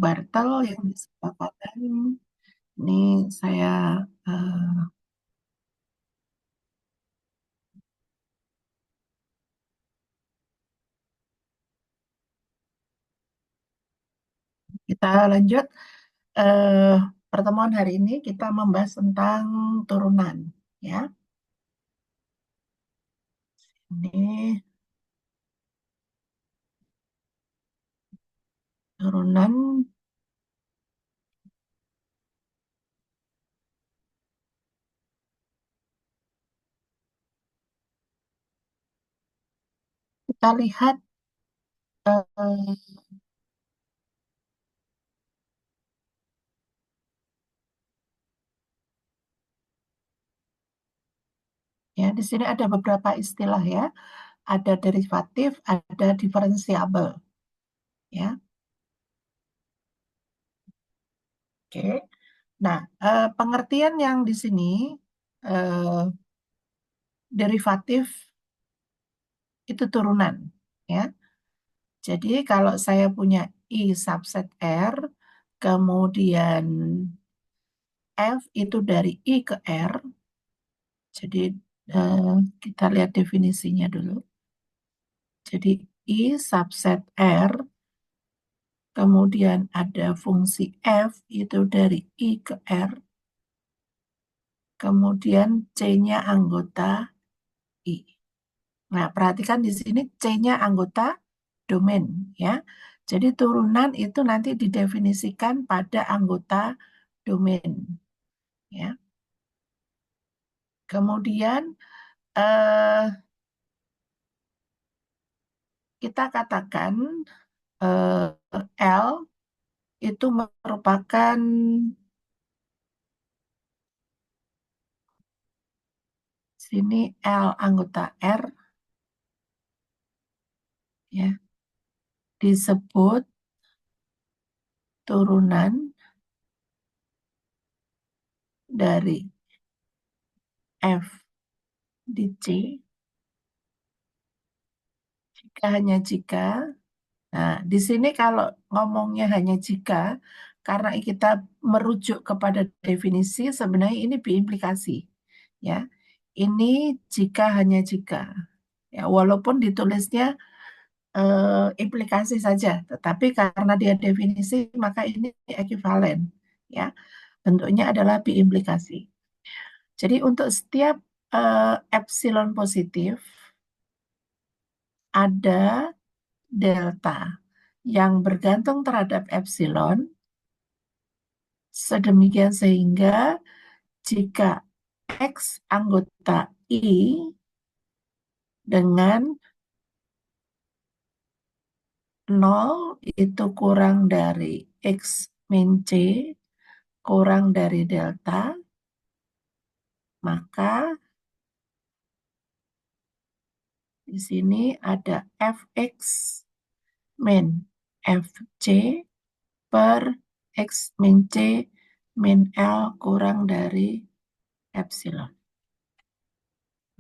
Bartel yang disepakatan. Ini saya eh, kita lanjut. eh, Pertemuan hari ini kita membahas tentang turunan, ya. Ini turunan kita lihat eh, ya di sini ada beberapa istilah ya. Ada derivatif, ada diferensiabel, ya. Oke. Nah, pengertian yang di sini eh, derivatif itu turunan, ya. Jadi kalau saya punya I subset R, kemudian F itu dari I ke R, jadi eh, kita lihat definisinya dulu. Jadi I subset R, kemudian ada fungsi F itu dari I ke R, kemudian C-nya anggota I. Nah, perhatikan di sini C-nya anggota domain, ya. Jadi turunan itu nanti didefinisikan pada anggota domain, ya. Kemudian eh, kita katakan L itu merupakan sini L anggota R, ya, disebut turunan dari F di C jika hanya jika. Nah, di sini kalau ngomongnya hanya jika, karena kita merujuk kepada definisi, sebenarnya ini biimplikasi, ya. Ini jika hanya jika, ya. Walaupun ditulisnya implikasi saja, tetapi karena dia definisi, maka ini ekuivalen, ya. Bentuknya adalah biimplikasi. Jadi untuk setiap epsilon positif ada delta yang bergantung terhadap epsilon, sedemikian sehingga jika X anggota I dengan nol itu kurang dari X min C kurang dari delta, maka di sini ada Fx min Fc per X min C min L kurang dari epsilon.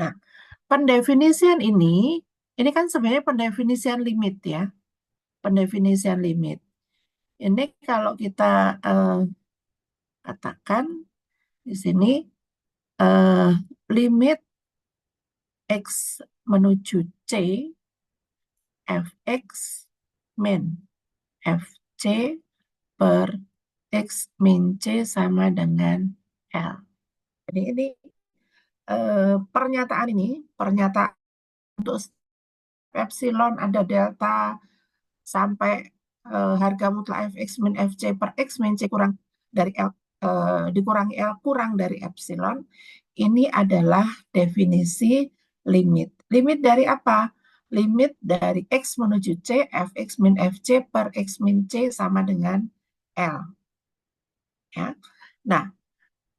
Nah, pendefinisian ini kan sebenarnya pendefinisian limit, ya. Pendefinisian limit. Ini kalau kita katakan di sini eh, limit X menuju C, Fx min Fc per X min C sama dengan L. Jadi ini pernyataan untuk epsilon ada delta sampai harga mutlak Fx min Fc per X min C kurang dari L dikurangi L kurang dari epsilon. Ini adalah definisi limit. Limit dari apa? Limit dari X menuju C, Fx min Fc per X min C sama dengan L. Ya. Nah,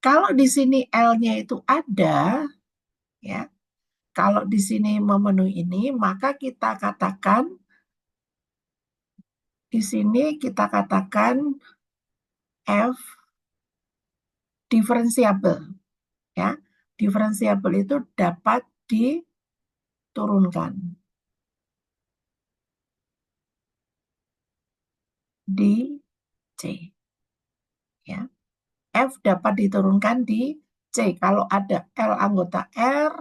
kalau di sini L-nya itu ada, ya, kalau di sini memenuhi ini, maka kita katakan di sini kita katakan F diferensiabel, ya. Diferensiabel itu dapat diturunkan, C. Ya. F dapat diturunkan di C kalau ada L anggota R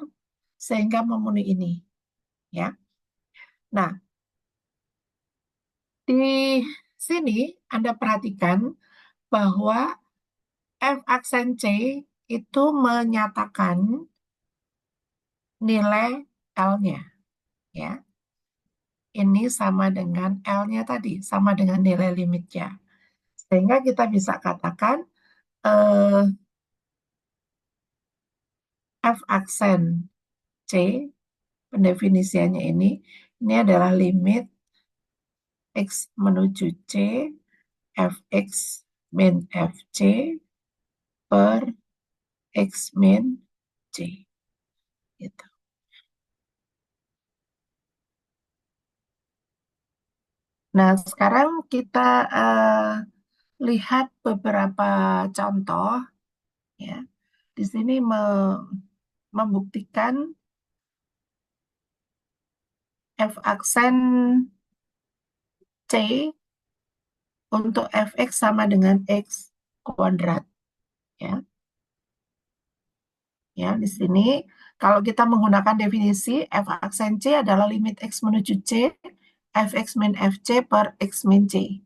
sehingga memenuhi ini. Ya. Nah, di sini Anda perhatikan bahwa F aksen C itu menyatakan nilai L-nya. Ya. Ini sama dengan L-nya tadi, sama dengan nilai limitnya. Sehingga kita bisa katakan eh, F aksen C, pendefinisiannya ini adalah limit X menuju C, Fx min Fc per X min C. Gitu. Nah, sekarang kita lihat beberapa contoh ya. Di sini membuktikan F aksen C untuk Fx sama dengan X kuadrat. Ya, ya di sini kalau kita menggunakan definisi F aksen C adalah limit X menuju C, Fx min Fc per X min C.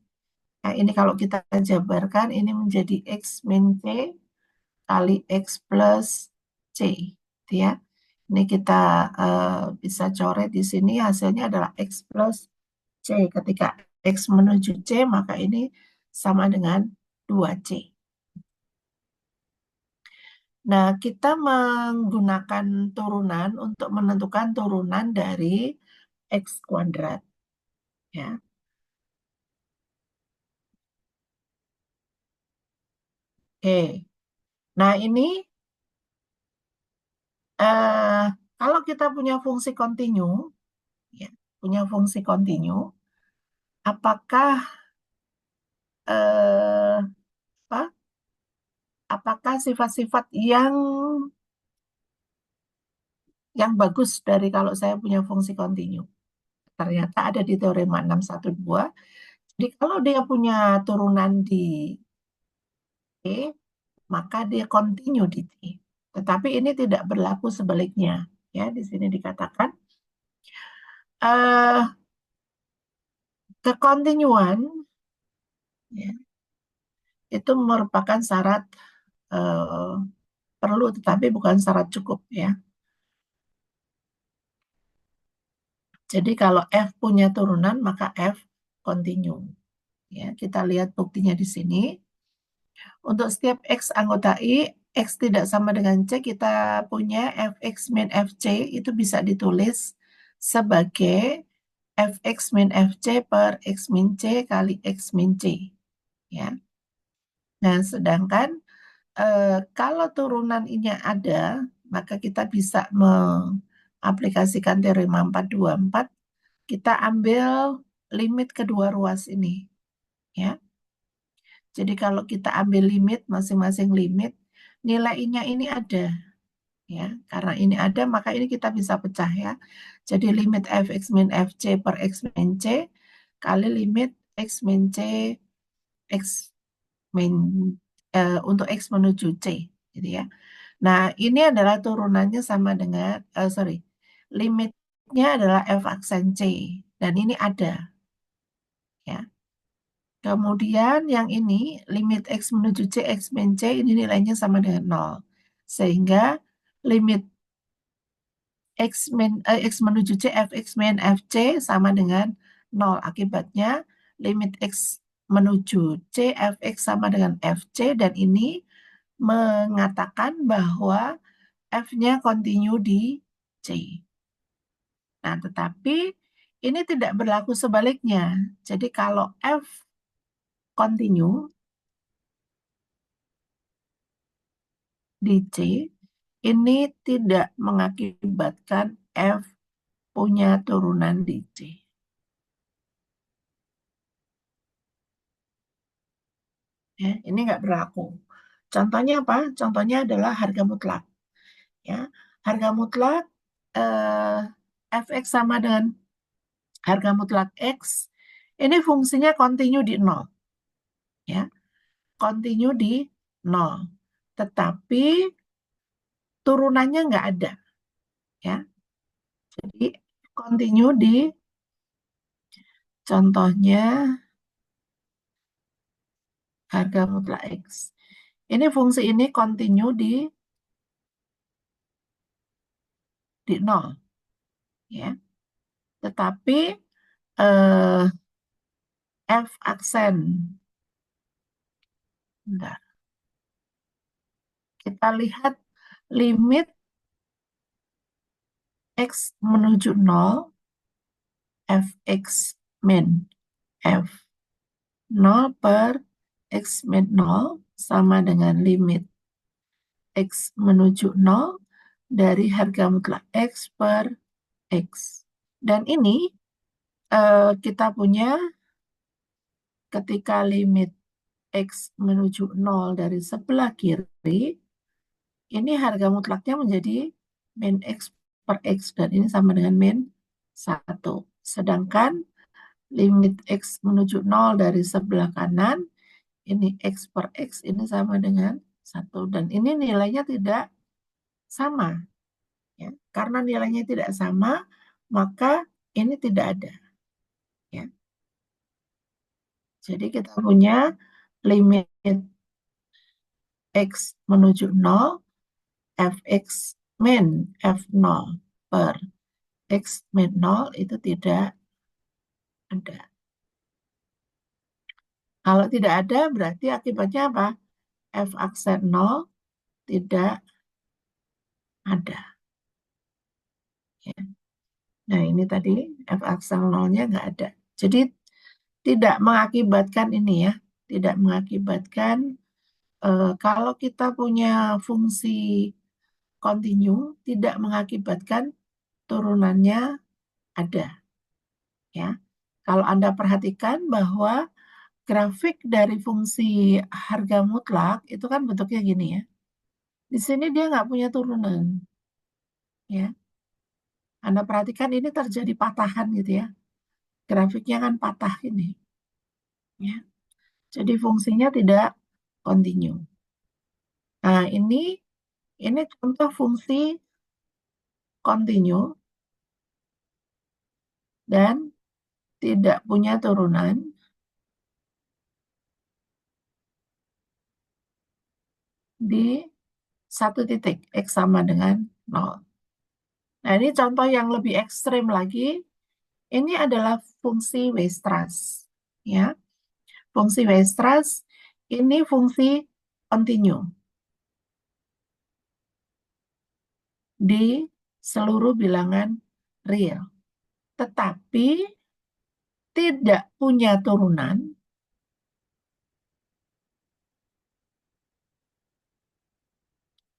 Nah, ini kalau kita jabarkan ini menjadi X min C kali X plus C. Gitu ya. Ini kita bisa coret di sini hasilnya adalah X plus C. Ketika X menuju C maka ini sama dengan 2C. Nah, kita menggunakan turunan untuk menentukan turunan dari X kuadrat. Ya. Oke. Nah, ini eh, kalau kita punya fungsi kontinu, ya, punya fungsi kontinu, apakah eh, apa? Apakah sifat-sifat yang bagus dari kalau saya punya fungsi kontinu? Ternyata ada di teorema 612. Jadi kalau dia punya turunan di T, maka dia kontinu di T. Tetapi ini tidak berlaku sebaliknya. Ya, di sini dikatakan eh kekontinuan ya, itu merupakan syarat eh, perlu tetapi bukan syarat cukup ya. Jadi kalau F punya turunan maka F kontinu. Ya, kita lihat buktinya di sini. Untuk setiap X anggota I, X tidak sama dengan C, kita punya Fx min Fc itu bisa ditulis sebagai Fx min Fc per X min C kali X min C. Ya. Nah, sedangkan kalau turunan ini ada, maka kita bisa mengaplikasikan teorema 424. Kita ambil limit kedua ruas ini. Ya. Jadi kalau kita ambil limit, masing-masing limit, nilai I-nya ini ada. Ya, karena ini ada, maka ini kita bisa pecah ya. Jadi limit Fx min Fc per X min C kali limit X min C X min untuk X menuju C. Gitu ya. Nah, ini adalah turunannya sama dengan, sorry, limitnya adalah F aksen C. Dan ini ada. Ya. Kemudian yang ini limit X menuju C, X min C ini nilainya sama dengan 0. Sehingga limit X menuju C, Fx min Fc sama dengan 0. Akibatnya limit X menuju C, Fx sama dengan Fc dan ini mengatakan bahwa F-nya kontinu di C. Nah, tetapi ini tidak berlaku sebaliknya. Jadi kalau F kontinu di C, ini tidak mengakibatkan F punya turunan di C. Ya, ini nggak berlaku. Contohnya apa? Contohnya adalah harga mutlak. Ya, harga mutlak Fx sama dengan harga mutlak X. Ini fungsinya kontinu di 0. Ya, continue di nol. Tetapi turunannya nggak ada, ya. Jadi continue di contohnya harga mutlak X. Ini fungsi ini continue di nol, ya. Tetapi eh, F aksen, bentar. Kita lihat limit X menuju nol, Fx min F 0 per X min 0 sama dengan limit X menuju nol dari harga mutlak X per X. Dan ini kita punya ketika limit X menuju nol dari sebelah kiri, ini harga mutlaknya menjadi min X per X, dan ini sama dengan min 1. Sedangkan limit X menuju nol dari sebelah kanan, ini X per X, ini sama dengan 1. Dan ini nilainya tidak sama. Ya. Karena nilainya tidak sama, maka ini tidak ada. Ya. Jadi kita punya limit X menuju 0, Fx min F0 per X min 0 itu tidak ada. Kalau tidak ada, berarti akibatnya apa? F aksen 0 tidak ada. Ya. Nah, ini tadi F aksen 0-nya nggak ada. Jadi tidak mengakibatkan ini ya, tidak mengakibatkan kalau kita punya fungsi continue, tidak mengakibatkan turunannya ada. Ya, kalau Anda perhatikan bahwa grafik dari fungsi harga mutlak itu kan bentuknya gini ya. Di sini dia nggak punya turunan. Ya, Anda perhatikan ini terjadi patahan gitu ya. Grafiknya kan patah ini. Ya, jadi fungsinya tidak continue. Nah, ini contoh fungsi continue dan tidak punya turunan di satu titik, X sama dengan 0. Nah, ini contoh yang lebih ekstrim lagi. Ini adalah fungsi Weierstrass. Ya. Fungsi Weierstrass ini fungsi continue di seluruh bilangan real. Tetapi tidak punya turunan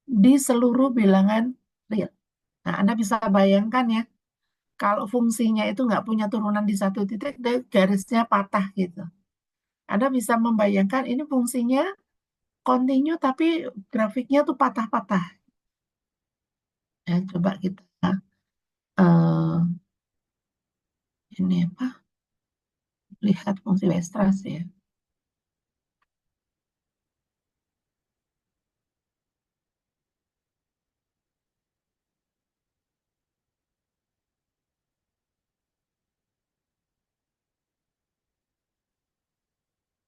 di seluruh bilangan real. Nah, Anda bisa bayangkan ya, kalau fungsinya itu nggak punya turunan di satu titik, dan garisnya patah gitu. Anda bisa membayangkan ini fungsinya continue tapi grafiknya tuh patah-patah. Ya, coba kita eh, ini apa? Lihat fungsi Weierstrass ya.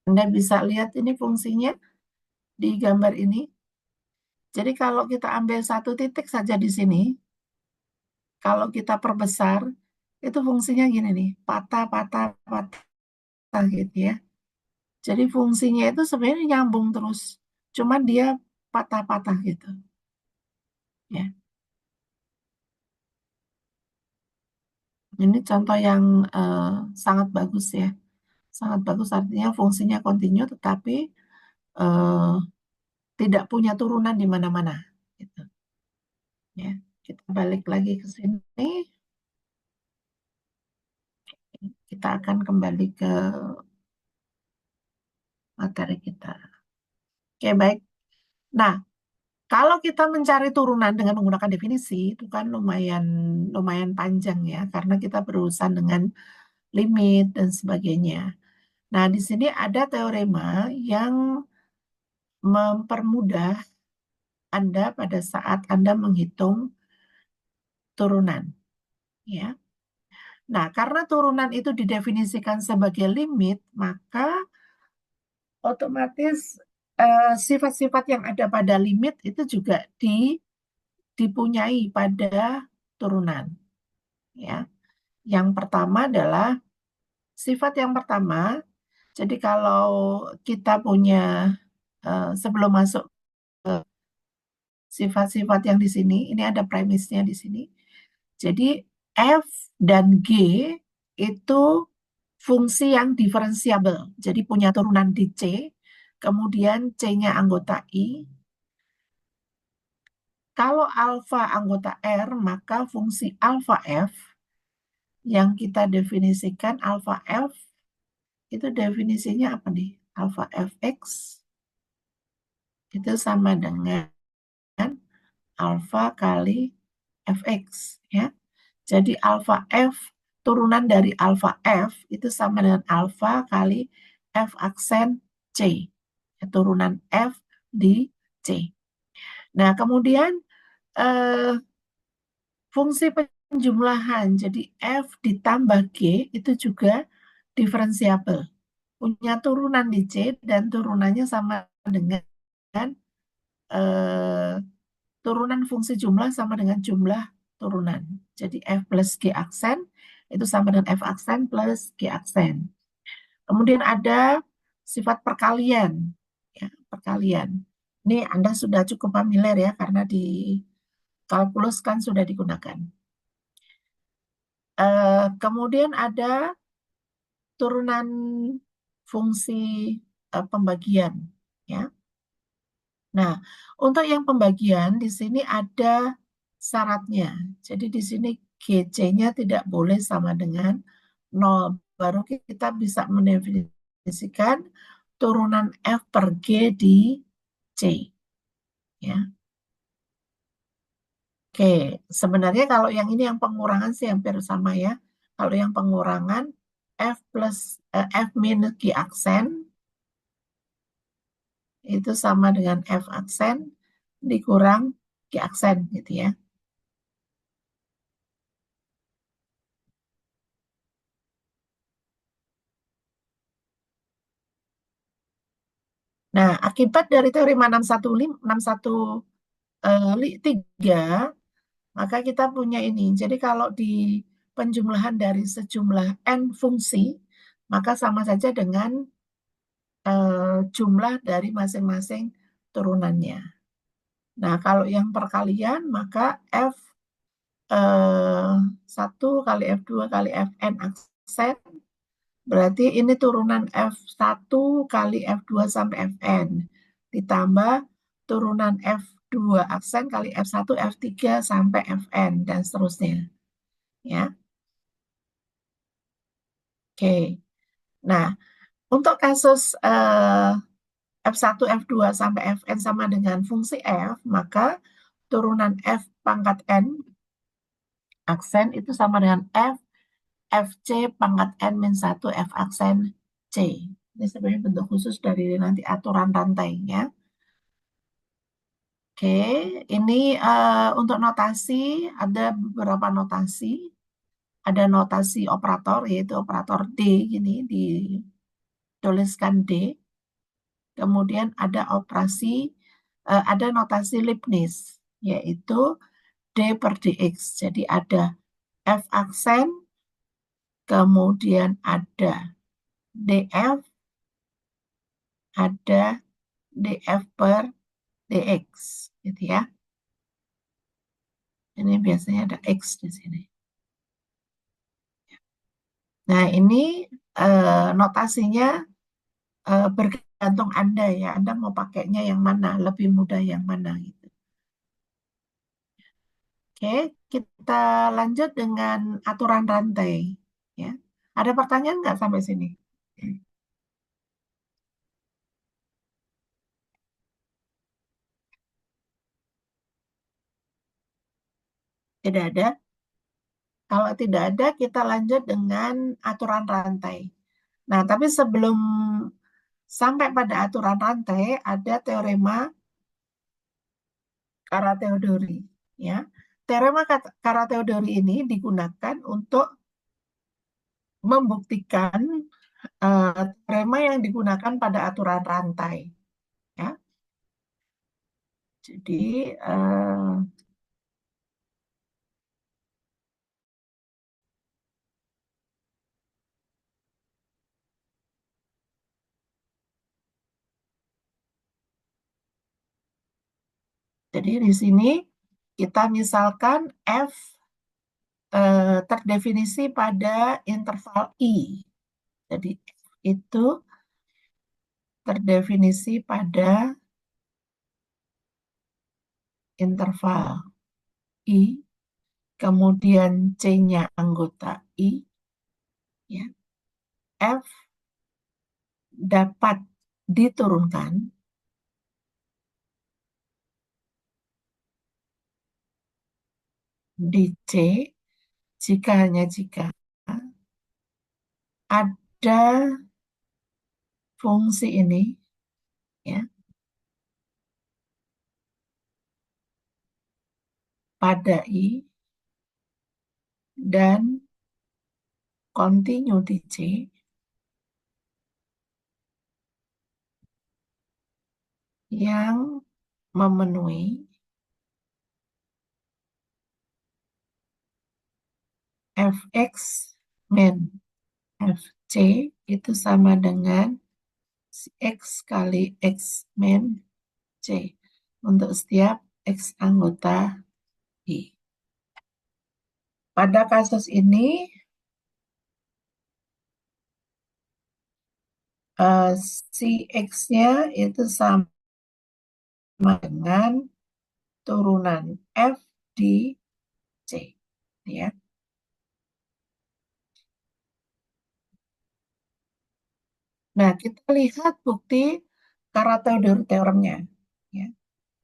Anda bisa lihat ini fungsinya di gambar ini. Jadi kalau kita ambil satu titik saja di sini, kalau kita perbesar, itu fungsinya gini nih, patah, patah, patah gitu ya. Jadi fungsinya itu sebenarnya nyambung terus, cuman dia patah-patah gitu. Ya, ini contoh yang eh, sangat bagus ya, sangat bagus artinya fungsinya continue, tetapi eh, tidak punya turunan di mana-mana. Gitu. Ya, kita balik lagi ke sini, kita akan kembali ke materi kita. Oke, baik. Nah, kalau kita mencari turunan dengan menggunakan definisi, itu kan lumayan lumayan panjang ya, karena kita berurusan dengan limit dan sebagainya. Nah, di sini ada teorema yang mempermudah Anda pada saat Anda menghitung turunan, ya. Nah, karena turunan itu didefinisikan sebagai limit, maka otomatis sifat-sifat yang ada pada limit itu juga dipunyai pada turunan, ya. Yang pertama adalah sifat yang pertama. Jadi kalau kita punya sebelum masuk sifat-sifat yang di sini, ini ada premisnya di sini. Jadi F dan G itu fungsi yang diferensiabel. Jadi punya turunan di C, kemudian C-nya anggota I. Kalau alfa anggota R, maka fungsi alfa F yang kita definisikan alfa F itu definisinya apa nih? Alfa Fx itu sama dengan alfa kali Fx, ya. Jadi alfa F turunan dari alfa F itu sama dengan alfa kali F aksen C. Ya, turunan F di C. Nah, kemudian eh, fungsi penjumlahan, jadi F ditambah G itu juga diferensiabel. Punya turunan di C dan turunannya sama dengan eh, turunan fungsi jumlah sama dengan jumlah turunan. Jadi F plus G aksen itu sama dengan F aksen plus G aksen. Kemudian ada sifat perkalian. Ya, perkalian. Ini Anda sudah cukup familiar ya, karena di kalkulus kan sudah digunakan. Kemudian ada turunan fungsi pembagian. Ya. Nah, untuk yang pembagian di sini ada syaratnya. Jadi di sini GC-nya tidak boleh sama dengan 0. Baru kita bisa mendefinisikan turunan F per G di C. Ya. Oke, sebenarnya kalau yang ini yang pengurangan sih hampir sama ya. Kalau yang pengurangan F plus F minus G aksen itu sama dengan F aksen dikurang G aksen gitu ya. Nah, akibat dari teorema 61 maka kita punya ini. Jadi kalau di penjumlahan dari sejumlah n fungsi, maka sama saja dengan jumlah dari masing-masing turunannya. Nah, kalau yang perkalian, maka F eh, 1 kali F2 kali Fn aksen, berarti ini turunan F1 kali F2 sampai Fn. Ditambah turunan F2 aksen kali F1, F3 sampai Fn, dan seterusnya. Ya, oke. Nah, untuk kasus F1, F2 sampai Fn sama dengan fungsi F, maka turunan F pangkat N aksen itu sama dengan F FC pangkat N min 1 F aksen C. Ini sebenarnya bentuk khusus dari nanti aturan rantainya. Oke, ini untuk notasi, ada beberapa notasi. Ada notasi operator, yaitu operator D, gini, dituliskan D. Kemudian ada notasi Leibniz, yaitu D per dx. Jadi ada F aksen, kemudian ada df, ada df per dx, gitu ya. Ini biasanya ada x di sini. Nah, ini notasinya bergantung Anda ya. Anda mau pakainya yang mana, lebih mudah yang mana gitu. Oke, kita lanjut dengan aturan rantai. Ya, ada pertanyaan nggak sampai sini? Tidak ada. Kalau tidak ada, kita lanjut dengan aturan rantai. Nah, tapi sebelum sampai pada aturan rantai ada teorema Kara-Teodori. Ya, teorema Kara-Teodori ini digunakan untuk membuktikan teorema yang digunakan pada aturan rantai. Ya, jadi di sini kita misalkan F terdefinisi pada interval I. Jadi F itu terdefinisi pada interval I, kemudian C-nya anggota I, ya. F dapat diturunkan di C jika hanya jika ada fungsi ini, ya, pada I dan kontinu di C yang memenuhi Fx min Fc itu sama dengan X kali X min C untuk setiap X anggota I. Pada kasus ini, si X-nya itu sama dengan turunan F di C. Ya. Nah, kita lihat bukti Kara-Teodori teoremnya. Ya.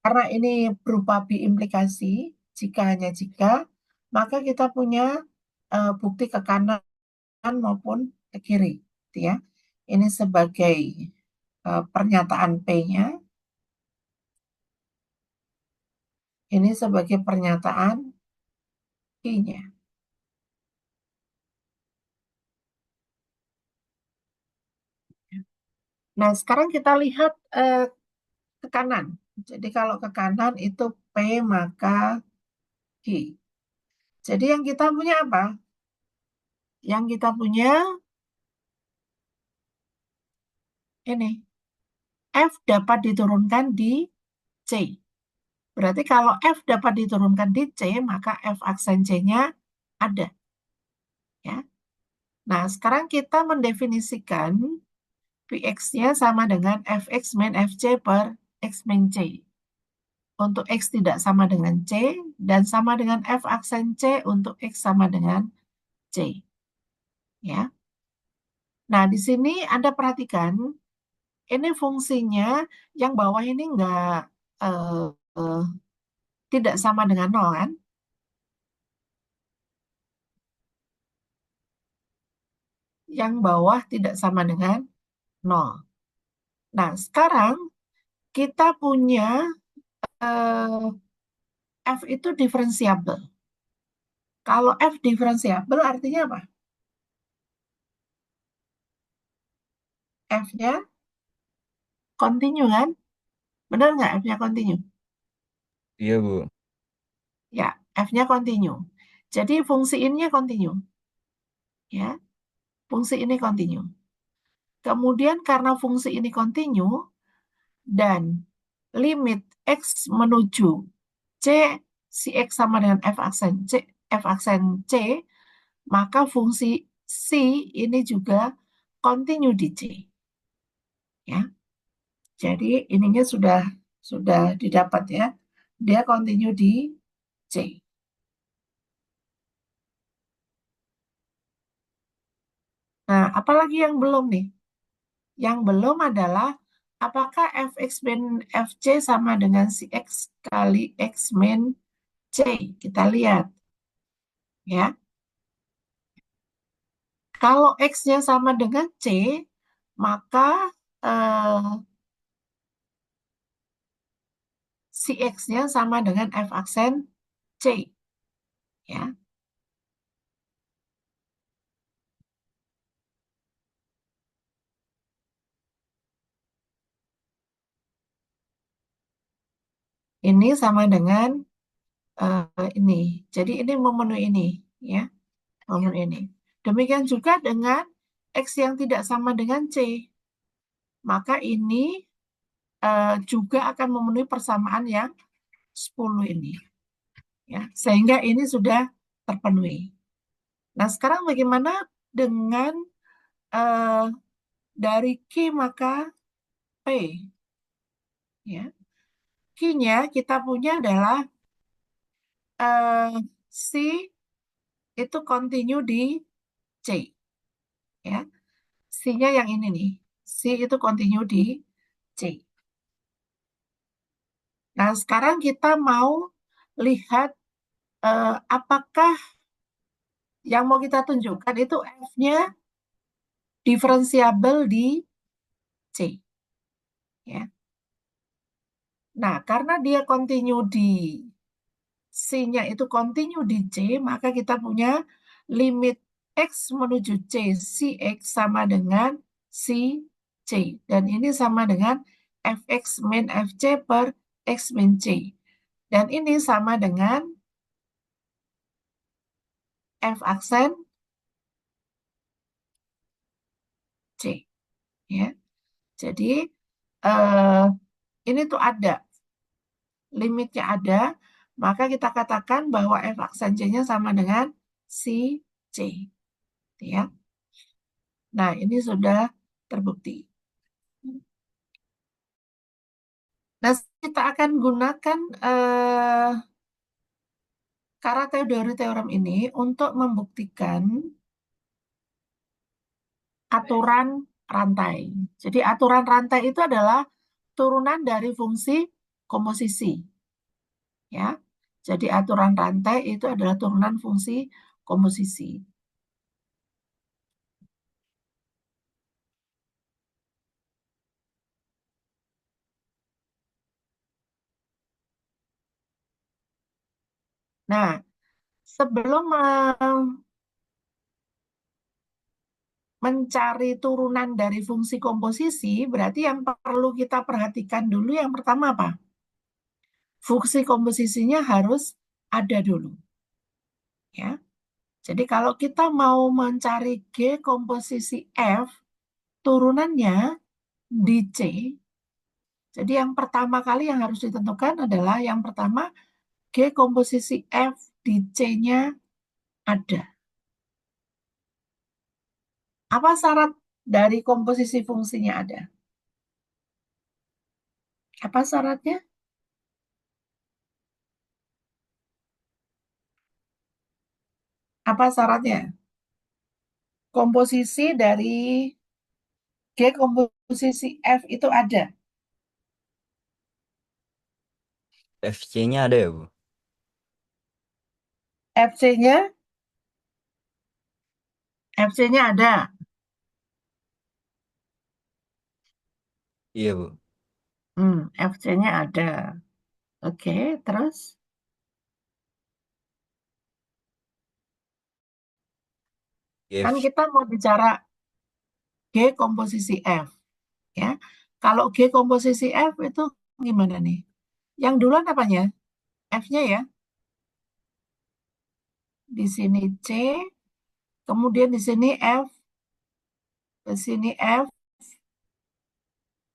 Karena ini berupa biimplikasi, jika hanya jika, maka kita punya bukti ke kanan maupun ke kiri. Gitu ya. Ini sebagai pernyataan P-nya, ini sebagai pernyataan Q-nya. Nah, sekarang kita lihat ke kanan. Jadi kalau ke kanan itu P maka Q. Jadi yang kita punya apa? Yang kita punya ini. F dapat diturunkan di C. Berarti kalau F dapat diturunkan di C, maka F aksen C-nya ada. Ya. Nah, sekarang kita mendefinisikan Px-nya sama dengan Fx min Fc per X min C. Untuk X tidak sama dengan C, dan sama dengan F aksen C untuk X sama dengan C. Ya. Nah, di sini Anda perhatikan, ini fungsinya yang bawah ini eh, eh, tidak sama dengan nol kan? Yang bawah tidak sama dengan nol. Nah, sekarang kita punya F itu diferensiabel. Kalau F diferensiabel artinya apa? F-nya kontinu kan? Benar nggak F-nya kontinu? Iya, Bu. Ya, F-nya kontinu. Jadi fungsi ininya kontinu. Ya, fungsi ini kontinu. Kemudian karena fungsi ini kontinu dan limit X menuju C, si X sama dengan F aksen C, maka fungsi C ini juga kontinu di C. Ya, jadi ininya sudah didapat ya. Dia kontinu di C. Nah, apalagi yang belum nih? Yang belum adalah apakah Fx min Fc sama dengan si X kali X min C? Kita lihat ya. Kalau X-nya sama dengan C, maka eh, si X-nya sama dengan F aksen C, ya. Ini sama dengan ini. Jadi ini memenuhi ini, ya, memenuhi ini. Demikian juga dengan X yang tidak sama dengan C, maka ini juga akan memenuhi persamaan yang 10 ini, ya. Sehingga ini sudah terpenuhi. Nah, sekarang bagaimana dengan eh, dari Q maka P, ya. Q-nya kita punya adalah C itu continue di C, ya. C-nya yang ini nih. C itu continue di C. Nah, sekarang kita mau lihat apakah yang mau kita tunjukkan itu F-nya diferensiabel di C, ya. Nah, karena dia continue di C-nya itu continue di C, maka kita punya limit X menuju C, si X sama dengan si C. Dan ini sama dengan Fx min Fc per X min C. Dan ini sama dengan F aksen C. Ya. Jadi eh, ini tuh ada, limitnya ada, maka kita katakan bahwa F aksen C-nya sama dengan si C. Ya. Nah, ini sudah terbukti. Nah, kita akan gunakan Kara-Teodori teorem ini untuk membuktikan aturan rantai. Jadi aturan rantai itu adalah turunan dari fungsi komposisi, ya. Jadi aturan rantai itu adalah turunan fungsi komposisi. Nah, sebelum mencari turunan dari fungsi komposisi, berarti yang perlu kita perhatikan dulu yang pertama apa? Fungsi komposisinya harus ada dulu, ya. Jadi kalau kita mau mencari G komposisi F, turunannya di C. Jadi yang pertama kali yang harus ditentukan adalah yang pertama G komposisi F di C-nya ada. Apa syarat dari komposisi fungsinya ada? Apa syaratnya? Apa syaratnya? Komposisi dari G komposisi F itu ada. FC-nya ada ya, Bu? FC-nya, FC-nya ada. Iya, Bu. FC-nya ada. Oke, terus kan F, kita mau bicara G komposisi F, ya. Kalau G komposisi F itu gimana nih? Yang duluan apanya? F-nya ya. Di sini C, kemudian di sini F, di sini F,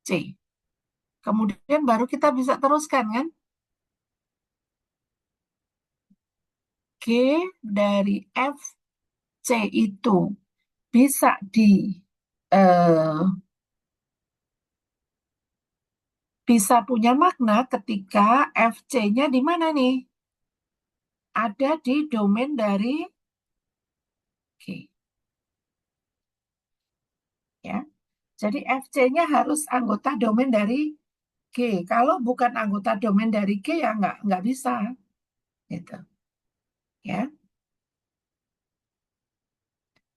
C. Kemudian baru kita bisa teruskan kan? G dari F, C itu bisa eh, bisa punya makna ketika FC-nya di mana nih? Ada di domain dari G, ya. Jadi FC-nya harus anggota domain dari G. Kalau bukan anggota domain dari G ya nggak bisa, gitu, ya.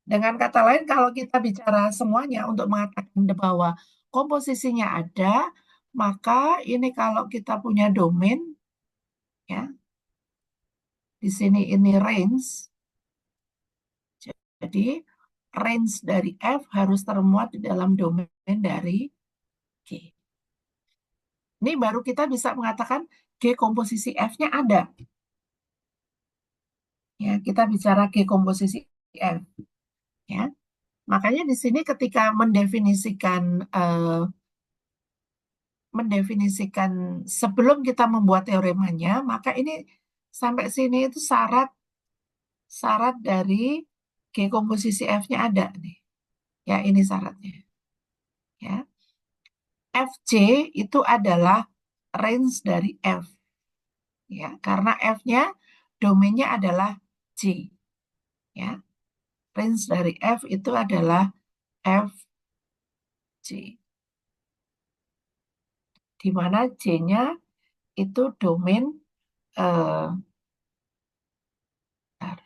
Dengan kata lain, kalau kita bicara semuanya untuk mengatakan bahwa komposisinya ada, maka ini kalau kita punya domain, ya, di sini ini range, jadi range dari F harus termuat di dalam domain dari G. Ini baru kita bisa mengatakan G komposisi F-nya ada. Ya, kita bicara G komposisi F. Ya, makanya di sini ketika mendefinisikan sebelum kita membuat teoremanya, maka ini sampai sini itu syarat syarat dari G komposisi F-nya ada nih. Ya, ini syaratnya. Ya. Fj itu adalah range dari F. Ya, karena F-nya domainnya adalah J. Ya. Range dari F itu adalah Fj. Di mana J-nya itu domain eh, bentar.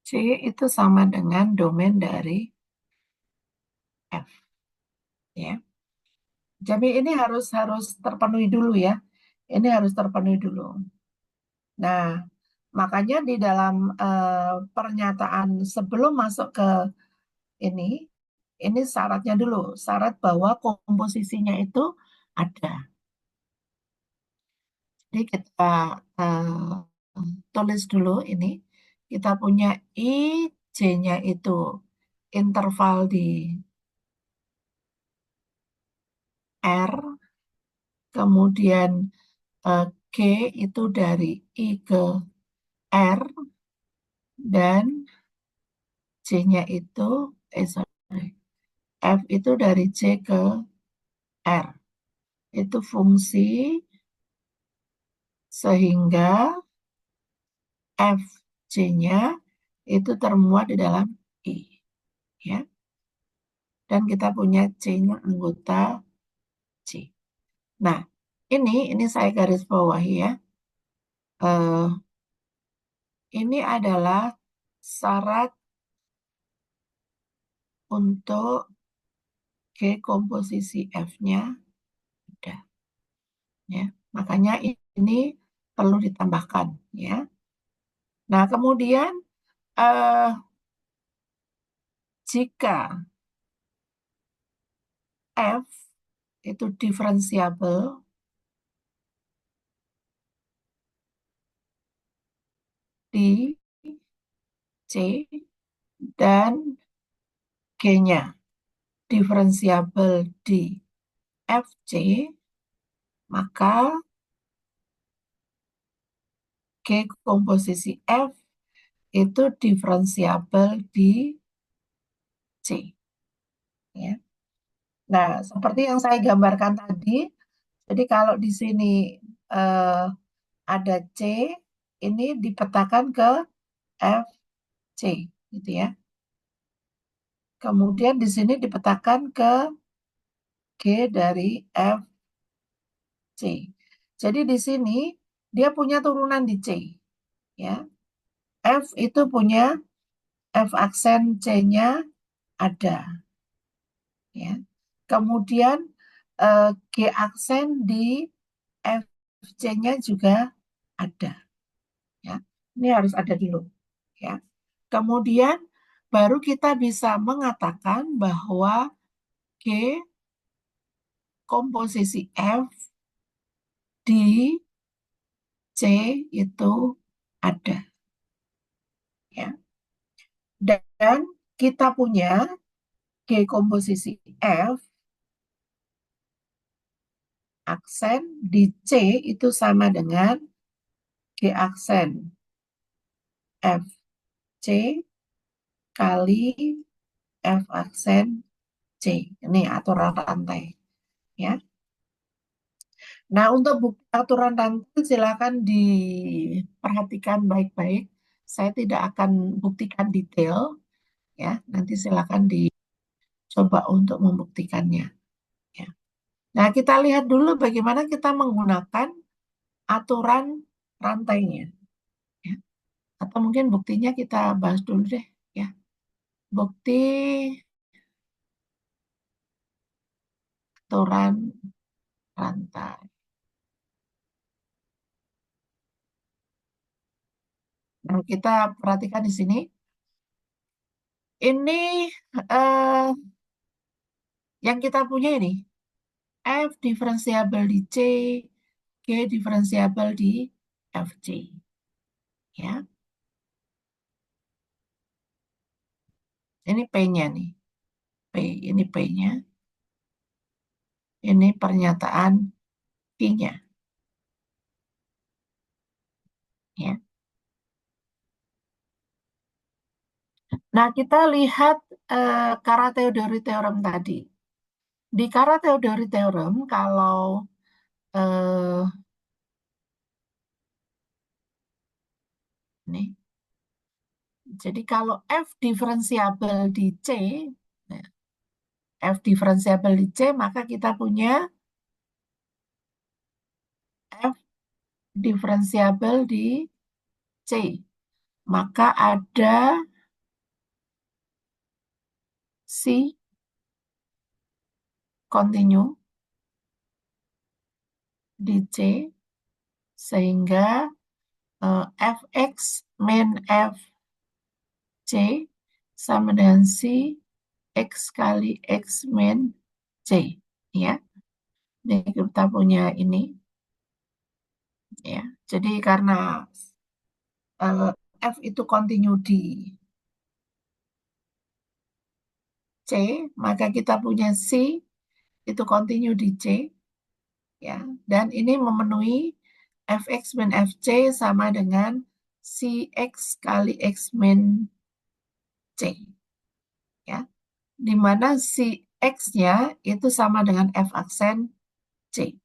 J itu sama dengan domain dari F. Ya. Jadi ini harus harus terpenuhi dulu ya. Ini harus terpenuhi dulu. Nah, makanya di dalam pernyataan sebelum masuk ke ini, ini syaratnya dulu, syarat bahwa komposisinya itu ada. Jadi kita tulis dulu ini, kita punya I, J-nya itu interval di R, kemudian G itu dari I ke R, dan J-nya itu, sorry, F itu dari C ke R. Itu fungsi sehingga Fj-nya itu termuat di dalam I. Ya. Dan kita punya C-nya anggota C. Nah, ini saya garis bawahi ya. Eh, ini adalah syarat untuk G komposisi F-nya ada. Ya. Makanya ini perlu ditambahkan ya. Nah, kemudian eh, jika F itu diferensiabel di C dan G-nya diferensiabel di Fc, maka G komposisi F itu diferensiabel di C. Ya. Nah, seperti yang saya gambarkan tadi, jadi kalau di sini eh, ada C, ini dipetakan ke Fc, gitu ya. Kemudian di sini dipetakan ke G dari Fc. Jadi di sini dia punya turunan di C, ya. F itu punya F aksen C-nya ada, ya. Kemudian G aksen di FC-nya juga ada, ya. Ini harus ada dulu, ya. Kemudian baru kita bisa mengatakan bahwa G komposisi F di C itu ada, ya. Dan kita punya G komposisi F aksen di C itu sama dengan G aksen FC kali F aksen C. Ini aturan rantai. Ya. Nah, untuk bukti aturan rantai silakan diperhatikan baik-baik. Saya tidak akan buktikan detail. Ya, nanti silakan dicoba untuk membuktikannya. Ya. Nah, kita lihat dulu bagaimana kita menggunakan aturan rantainya. Ya. Atau mungkin buktinya kita bahas dulu deh. Ya. Bukti aturan rantai. Nah, kita perhatikan di sini. Ini eh, yang kita punya ini. F diferensiabel di C, G diferensiabel di Fc. Ya, ini P-nya nih. P, ini P-nya. Ini pernyataan Q-nya. Ya. Nah, kita lihat Kara-Teodori teorem tadi. Di Kara-Teodori teorem, kalau eh, ini, jadi kalau F diferensiabel di C, nah, F diferensiabel di C, maka kita punya F diferensiabel di C. Maka ada C continue di C, sehingga Fx min Fc sama dengan C X kali X min C. Ya, ini kita punya ini. Ya, jadi karena eh, F itu continue di C, maka kita punya C itu continue di C, ya. Dan ini memenuhi Fx min Fc sama dengan Cx kali X min C, ya. Di mana Cx-nya itu sama dengan F aksen C,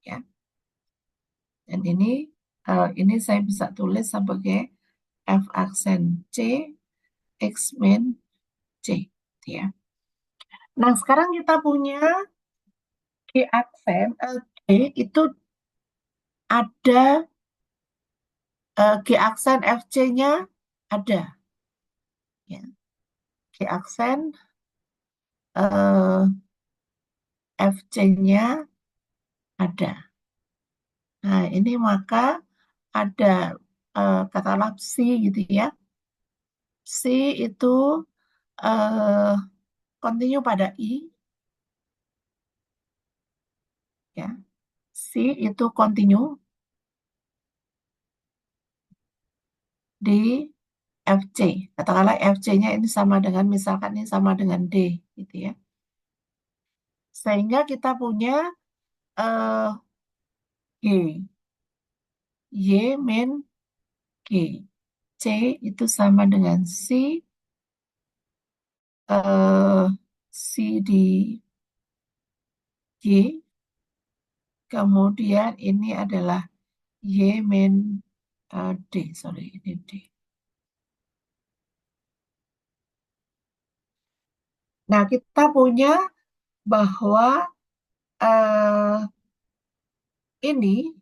ya. Dan ini saya bisa tulis sebagai F aksen C X min C, ya. Nah, sekarang kita punya G aksen, G itu ada G aksen FC-nya ada, ya. G aksen FC-nya ada. Nah, ini maka ada katakanlah C gitu ya. C itu eh, continue pada I, ya. C itu continue di FC. Katakanlah FC-nya ini sama dengan, misalkan ini sama dengan D, gitu ya. Sehingga kita punya eh, G, Y min G. C itu sama dengan C, eh, C di G. Kemudian ini adalah Y min D, sorry, ini D. Nah, kita punya bahwa eh, ini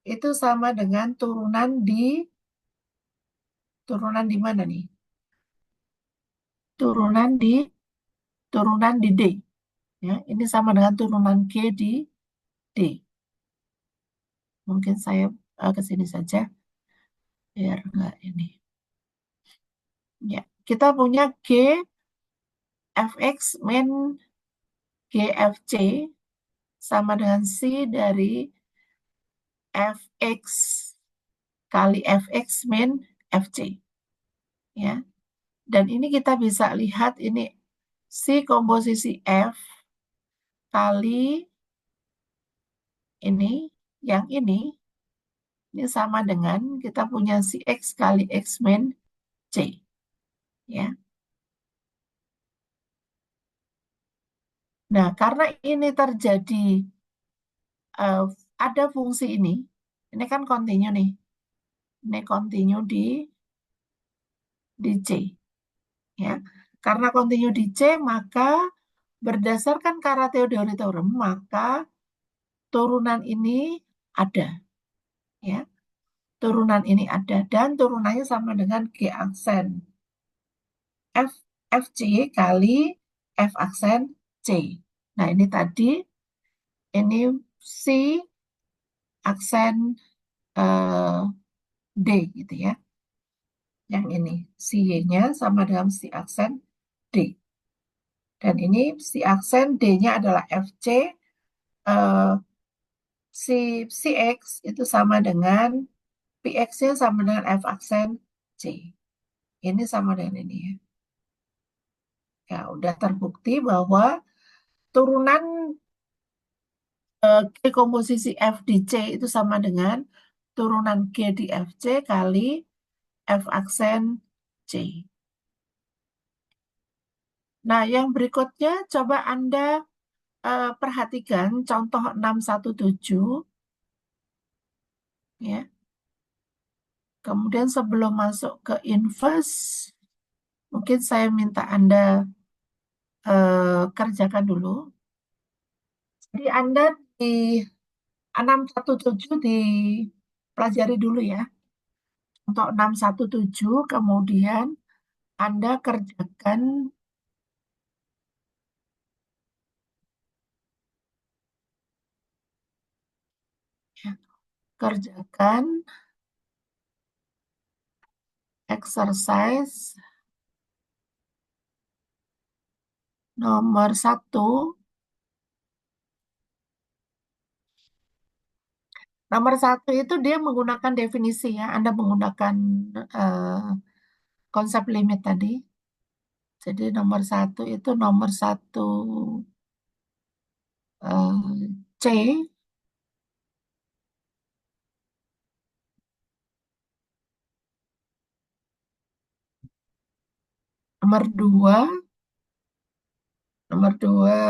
itu sama dengan turunan di mana nih? Turunan di turunan di D. Ya, ini sama dengan turunan G di D. Mungkin saya ke sini saja biar enggak ini. Ya, kita punya G Fx min GFC sama dengan C dari Fx kali Fx min Fc. Ya, dan ini kita bisa lihat ini C komposisi F kali ini, yang ini sama dengan kita punya si X kali X min C, ya. Nah, karena ini terjadi eh, ada fungsi ini kan continue nih, ini continue di C, ya. Karena continue di C, maka Berdasarkan Karateo-Deory teorem, maka turunan ini ada, ya. Turunan ini ada dan turunannya sama dengan G aksen F FC kali F aksen C. Nah, ini tadi ini si aksen eh, D gitu ya. Yang ini si Y-nya sama dengan si aksen D. Dan ini si aksen D-nya adalah FC, eh, si X itu sama dengan PX-nya sama dengan F aksen C. Ini sama dengan ini ya. Ya, udah terbukti bahwa turunan G komposisi F di C itu sama dengan turunan G di FC kali F aksen C. Nah, yang berikutnya coba Anda perhatikan contoh 617 ya. Kemudian sebelum masuk ke inverse, mungkin saya minta Anda kerjakan dulu. Jadi Anda di 617 dipelajari dulu ya. Untuk 617 kemudian Anda kerjakan, ya, kerjakan exercise nomor satu. Nomor satu itu dia menggunakan definisi ya. Anda menggunakan eh, konsep limit tadi. Jadi nomor satu itu nomor satu C, nomor dua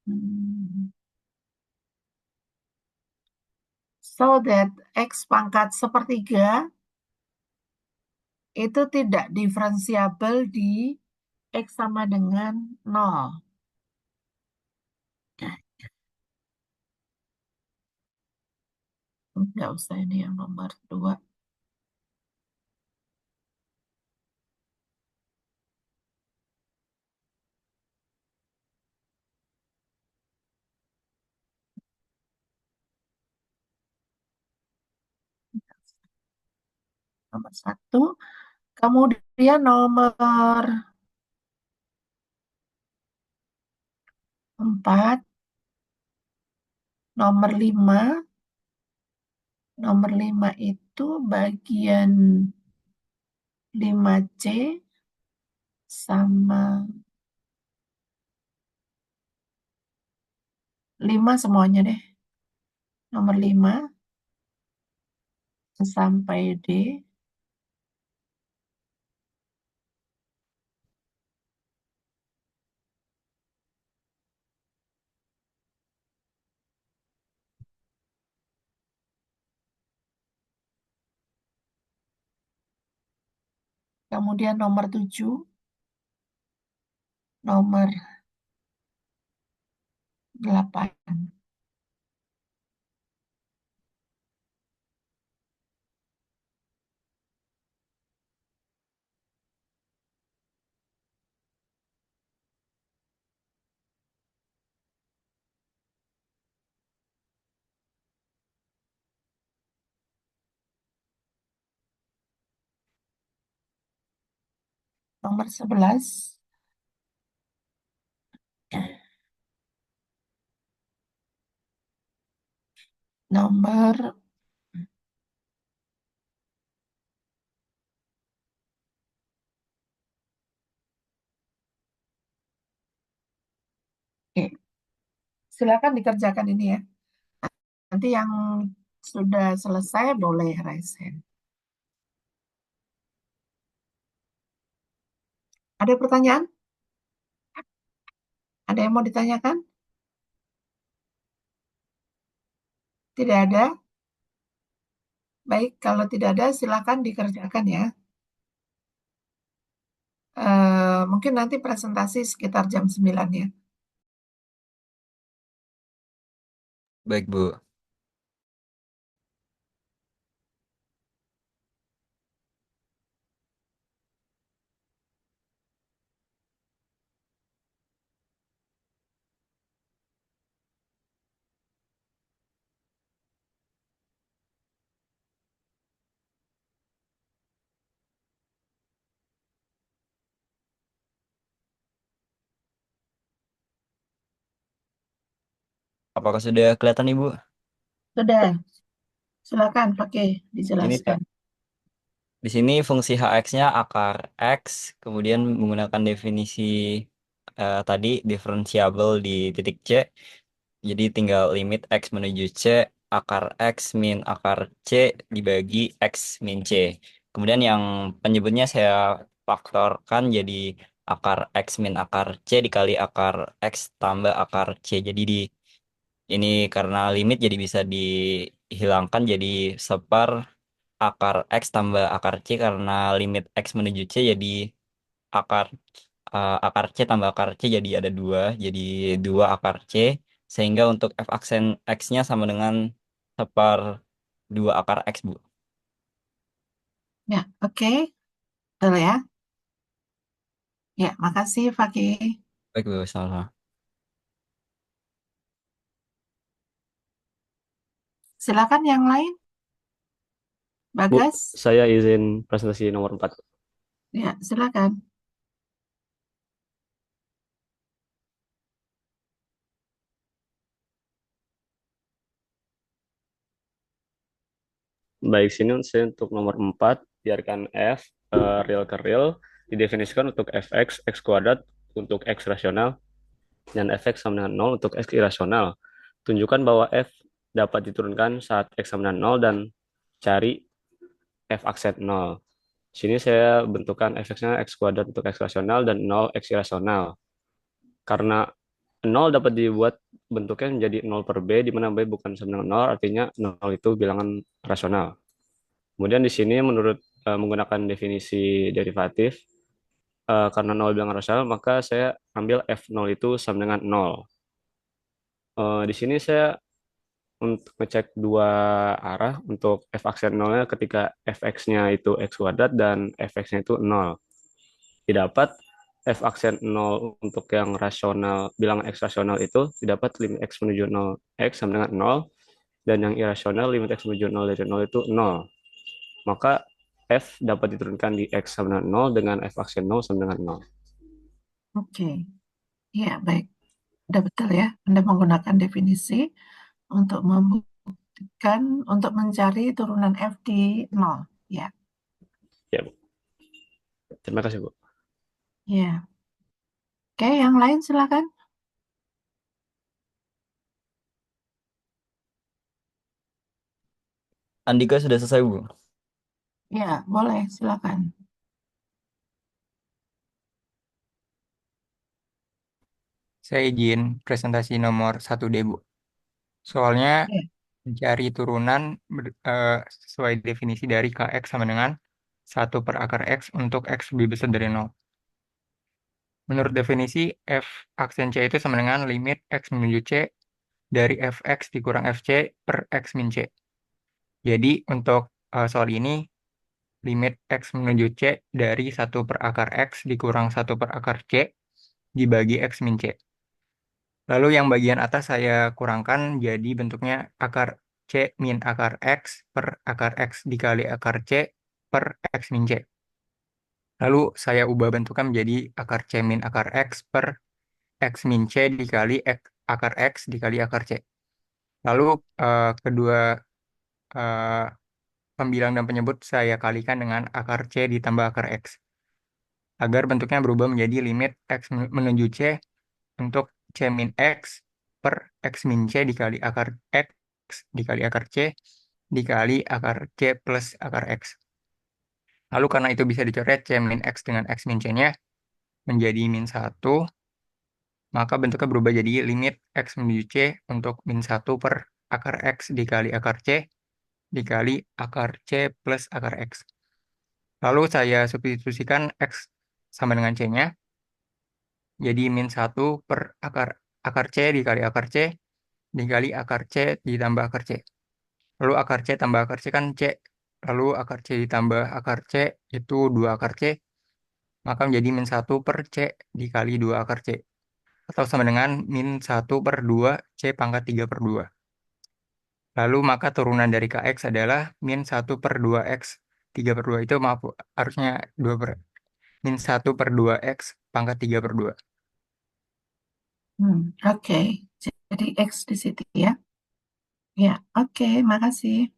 hmm, so that X pangkat sepertiga itu tidak diferensiabel di X sama dengan nol. Nggak usah ini yang nomor dua. Nomor satu. Kemudian nomor empat, nomor lima. Nomor lima itu bagian 5C sama 5 semuanya deh. Nomor 5 sampai D. Kemudian nomor 7, nomor 8. Nomor 11. Nomor Oke, silakan dikerjakan ini ya. Nanti yang sudah selesai boleh raise hand. Ada pertanyaan? Ada yang mau ditanyakan? Tidak ada? Baik, kalau tidak ada silakan dikerjakan ya. Mungkin nanti presentasi sekitar jam 9 ya. Baik, Bu. Apakah sudah kelihatan, Ibu? Sudah, silakan pakai Ini dijelaskan. di sini fungsi hx-nya akar x, kemudian menggunakan definisi tadi diferensiabel di titik C. Jadi tinggal limit x menuju C, akar x min akar C dibagi x min C. Kemudian yang penyebutnya saya faktorkan jadi akar x min akar C dikali akar x tambah akar C. Jadi ini karena limit jadi bisa dihilangkan jadi separ akar X tambah akar C karena limit X menuju C jadi akar akar C tambah akar C jadi ada dua, jadi dua akar C, sehingga untuk F aksen X-nya sama dengan separ dua akar X, Bu. Ya, oke. Betul ya. Ya, makasih Fakih. Baik, Bu, sama. Silakan yang lain, Bu, Bagas. saya izin presentasi nomor 4. Ya, silakan. Baik, sini saya untuk nomor 4 biarkan f real ke real, didefinisikan untuk fx, x kuadrat untuk x rasional, dan fx sama dengan 0 untuk x irasional. Tunjukkan bahwa f dapat diturunkan saat x sama dengan 0 dan cari f aksen 0. Sini saya bentukkan fx-nya x kuadrat untuk x rasional dan 0 x irasional. Karena 0 dapat dibuat bentuknya menjadi 0 per b, di mana b bukan sama dengan 0, artinya 0 itu bilangan rasional. Kemudian di sini menurut menggunakan definisi derivatif, karena 0 bilangan rasional, maka saya ambil f0 itu sama dengan 0. Di sini saya untuk ngecek dua arah untuk f aksen 0-nya ketika fx-nya itu x kuadrat dan fx-nya itu 0. Didapat f aksen 0 untuk yang rasional, bilangan x rasional itu didapat limit x menuju 0, x sama dengan 0, dan yang irasional limit x menuju 0 dari 0 itu 0. Maka f dapat diturunkan di x sama dengan 0 dengan f aksen 0 sama dengan 0. Oke. Ya, baik. Udah betul ya. Anda menggunakan definisi untuk membuktikan, untuk mencari turunan F di 0. Ya, Ya, Bu. Terima kasih, Bu. ya. Oke, yang lain silakan. Andika sudah selesai, Bu. Ya, boleh, silakan. Saya izin presentasi nomor 1D, Bu. Soalnya Ya, mencari turunan sesuai definisi dari Kx sama dengan 1/akar X untuk X lebih besar dari 0. Menurut definisi, F aksen C itu sama dengan limit X menuju C dari Fx dikurang Fc per X min C. Jadi untuk soal ini, limit X menuju C dari 1/akar X dikurang 1/akar C dibagi X min C. Lalu yang bagian atas saya kurangkan jadi bentuknya akar C min akar X per akar X dikali akar C per X min C. Lalu saya ubah bentuknya menjadi akar C min akar X per X min C dikali akar X dikali akar C. Lalu kedua eh, pembilang dan penyebut saya kalikan dengan akar C ditambah akar X. Agar bentuknya berubah menjadi limit X menuju C untuk C min X per X min C dikali akar X dikali akar C dikali akar C plus akar X. Lalu karena itu bisa dicoret C min X dengan X min C-nya menjadi min 1, maka bentuknya berubah jadi limit X menuju C untuk min 1 per akar X dikali akar C dikali akar C plus akar X. Lalu saya substitusikan X sama dengan C-nya, jadi min 1 per akar C dikali akar C dikali akar C ditambah akar C. Lalu akar C tambah akar C kan C. Lalu akar C ditambah akar C itu 2 akar C. Maka menjadi min 1 per C dikali 2 akar C. Atau sama dengan min 1 per 2 C pangkat 3 per 2. Lalu maka turunan dari Kx adalah min 1 per 2x 3 per 2. Itu maaf, Bu, harusnya 2 per min 1 per 2x pangkat 3 per 2. Oke. Jadi X di situ ya. Ya, oke, makasih.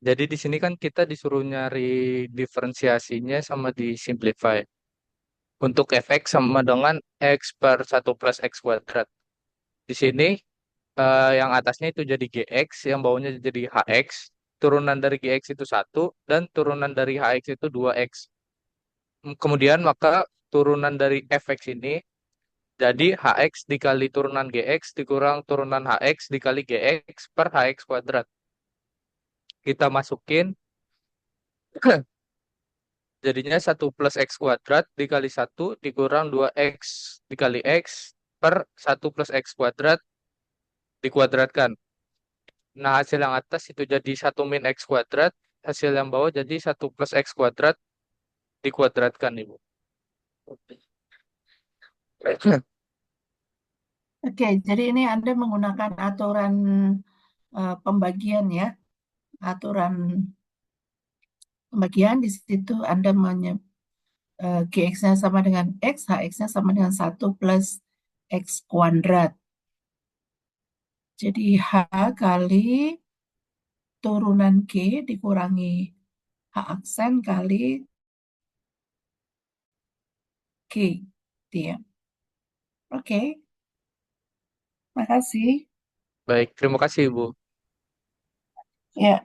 Jadi di sini kan kita disuruh nyari diferensiasinya sama di simplify. Untuk fx sama dengan x per 1 plus x kuadrat. Di sini yang atasnya itu jadi gx, yang bawahnya jadi hx. Turunan dari gx itu 1 dan turunan dari hx itu 2x. Kemudian maka turunan dari fx ini jadi hx dikali turunan gx dikurang turunan hx dikali gx per hx kuadrat. Kita masukin jadinya 1 plus x kuadrat dikali 1 dikurang 2x dikali x per 1 plus x kuadrat dikuadratkan. Nah, hasil yang atas itu jadi 1 min x kuadrat, hasil yang bawah jadi 1 plus x kuadrat dikuadratkan, Ibu. Oke, jadi ini Anda menggunakan aturan pembagian ya. Aturan pembagian di situ Anda GX-nya sama dengan X, HX-nya sama dengan 1 plus X kuadrat. Jadi H kali turunan G dikurangi H aksen kali G. Dia. Oke, makasih. Baik, terima kasih, Ibu. Ya,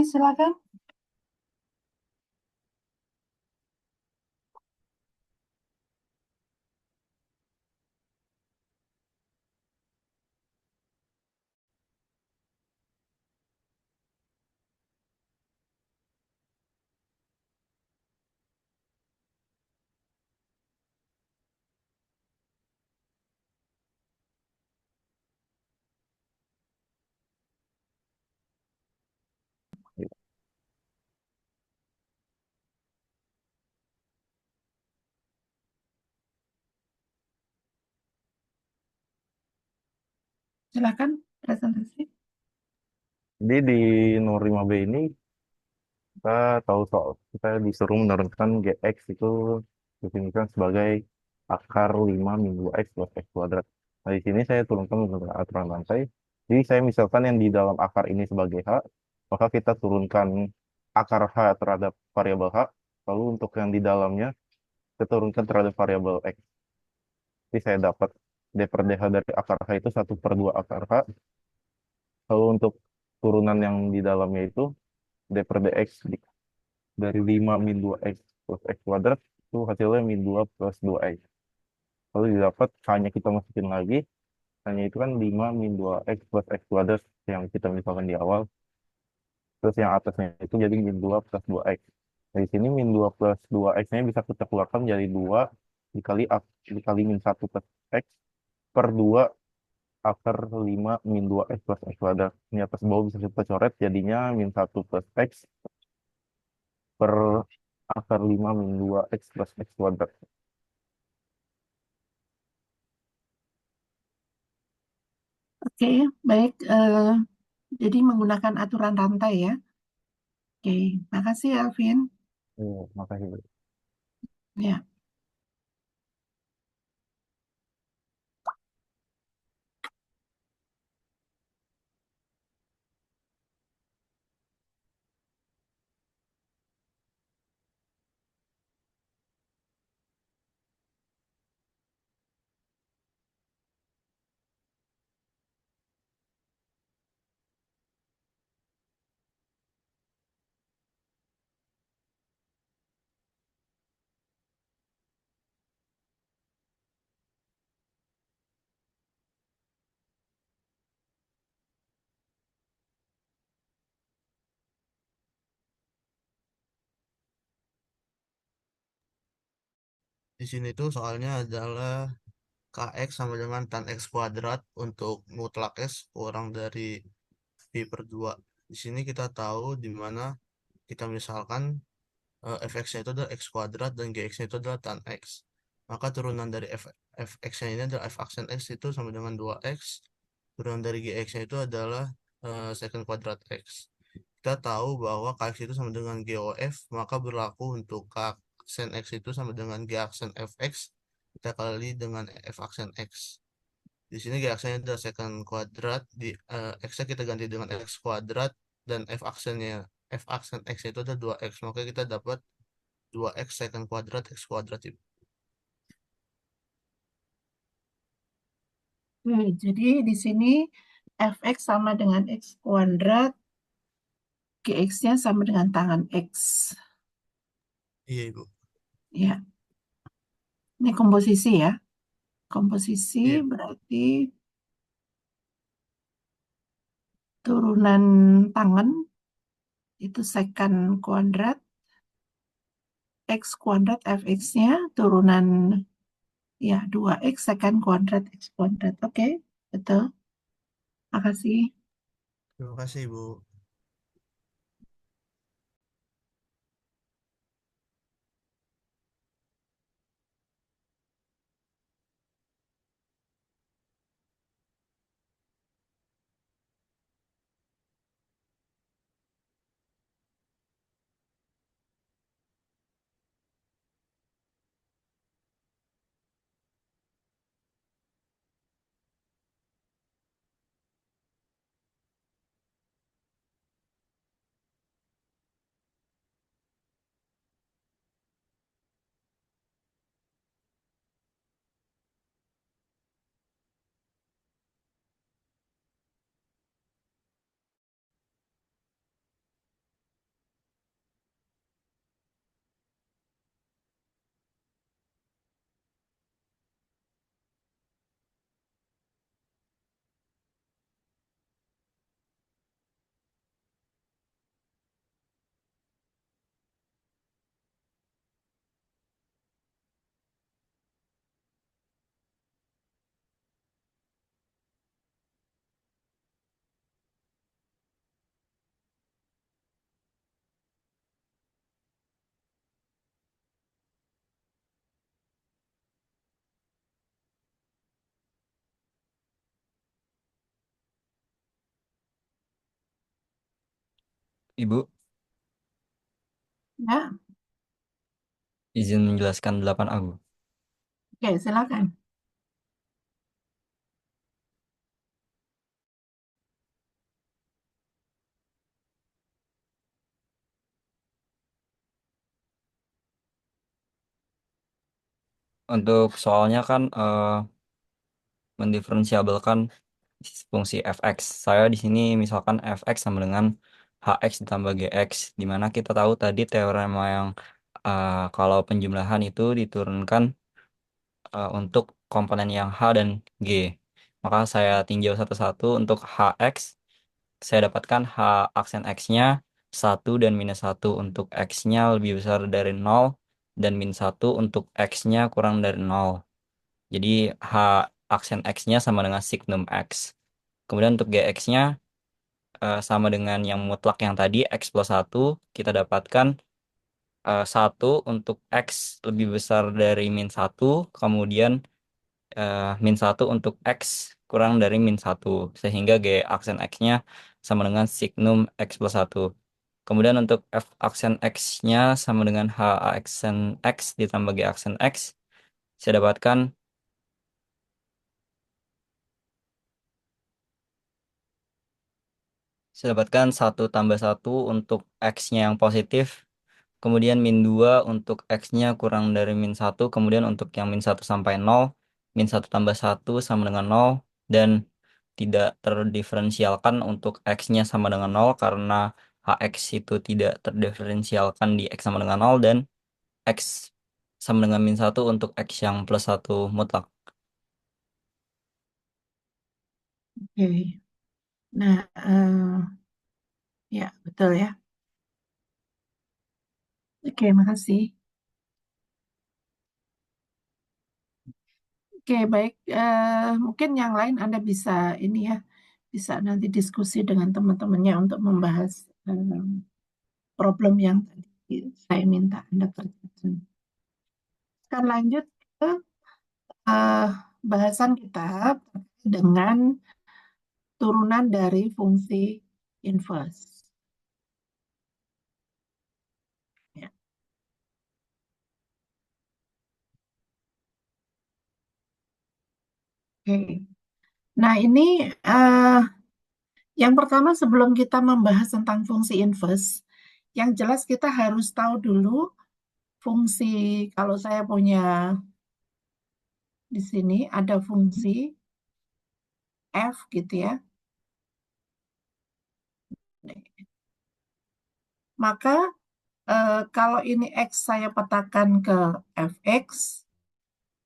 silakan. Silakan presentasi. Jadi di nomor 5B ini kita tahu soal kita disuruh menurunkan GX itu definisikan sebagai akar 5 min 2X plus X kuadrat. Nah, di sini saya turunkan menggunakan aturan rantai, Jadi saya misalkan yang di dalam akar ini sebagai H, maka kita turunkan akar H terhadap variabel H, lalu untuk yang di dalamnya kita turunkan terhadap variabel X. Jadi saya dapat D per DH dari akar H itu 1/2 akar H, lalu untuk turunan yang di dalamnya itu D per DX dari 5 min 2X plus X kuadrat, itu hasilnya min 2 plus 2X. Lalu didapat H-nya kita masukin lagi, H-nya itu kan 5 min 2X plus X kuadrat yang kita misalkan di awal. Terus yang atasnya itu jadi min 2 plus 2X. Dari sini min 2 plus 2X-nya bisa kita keluarkan jadi 2 dikali min 1 plus X per 2 akar 5 min 2X plus X kuadrat. Ini atas bawah bisa kita coret jadinya min 1 plus X per akar 5 min 2X plus X kuadrat. Oke, baik. Jadi menggunakan aturan rantai ya. Oke, makasih Alvin. Makasih. Ya. Di sini tuh soalnya adalah kx sama dengan tan x kuadrat untuk mutlak s kurang dari pi per 2. Di sini kita tahu di mana kita misalkan fx-nya itu adalah x kuadrat dan gx-nya itu adalah tan x. Maka turunan dari fx-nya ini adalah f aksen x itu sama dengan 2x. Turunan dari gx-nya itu adalah secant kuadrat x. Kita tahu bahwa kx itu sama dengan GOF, maka berlaku untuk k aksen x itu sama dengan g aksen fx kita kali dengan f aksen x. Di sini g aksennya adalah secant kuadrat, di x-nya kita ganti dengan x kuadrat dan f aksen x itu ada 2x, maka kita dapat 2x secant kuadrat x kuadrat itu. Oke, jadi di sini fx sama dengan x kuadrat, gx-nya sama dengan tangan x. Iya, Ibu. Ya, ini komposisi ya. Komposisi Iya. berarti turunan tangan itu secant kuadrat, x kuadrat fx-nya turunan ya 2x secant kuadrat x kuadrat. Oke, betul. Makasih. Terima kasih, Ibu. Ibu, Ya, izin menjelaskan 8A, Bu. oke, silakan. Untuk soalnya kan mendiferensiabelkan fungsi fx. Saya di sini misalkan fx sama dengan hx ditambah gx, di mana kita tahu tadi teorema yang kalau penjumlahan itu diturunkan untuk komponen yang h dan g. Maka saya tinjau satu-satu untuk hx. Saya dapatkan h aksen x-nya 1 dan minus 1 untuk x-nya lebih besar dari 0 dan min 1 untuk x-nya kurang dari 0. Jadi h aksen x-nya sama dengan signum x. Kemudian untuk gx-nya sama dengan yang mutlak yang tadi, x plus 1. Kita dapatkan 1 untuk x lebih besar dari min 1. Kemudian min 1 untuk x kurang dari min 1. Sehingga g aksen x-nya sama dengan signum x plus 1. Kemudian untuk f aksen x-nya sama dengan h aksen x ditambah g aksen x. Saya dapatkan 1 tambah 1 untuk x-nya yang positif. Kemudian min 2 untuk x-nya kurang dari min 1. Kemudian untuk yang min 1 sampai 0. Min 1 tambah 1 sama dengan 0. Dan tidak terdiferensialkan untuk x-nya sama dengan 0. Karena hx itu tidak terdiferensialkan di x sama dengan 0. Dan x sama dengan min 1 untuk x yang plus 1 mutlak. Oke. Nah, ya betul ya. Oke, makasih. Oke, baik. Mungkin yang lain Anda bisa ini ya, bisa nanti diskusi dengan teman-temannya untuk membahas problem yang tadi saya minta Anda kerjakan. Akan lanjut ke bahasan kita dengan turunan dari fungsi inverse. Ya. Oke. Nah, ini yang pertama sebelum kita membahas tentang fungsi inverse, yang jelas kita harus tahu dulu fungsi, kalau saya punya di sini ada fungsi f gitu ya. Maka kalau ini x saya petakan ke fx,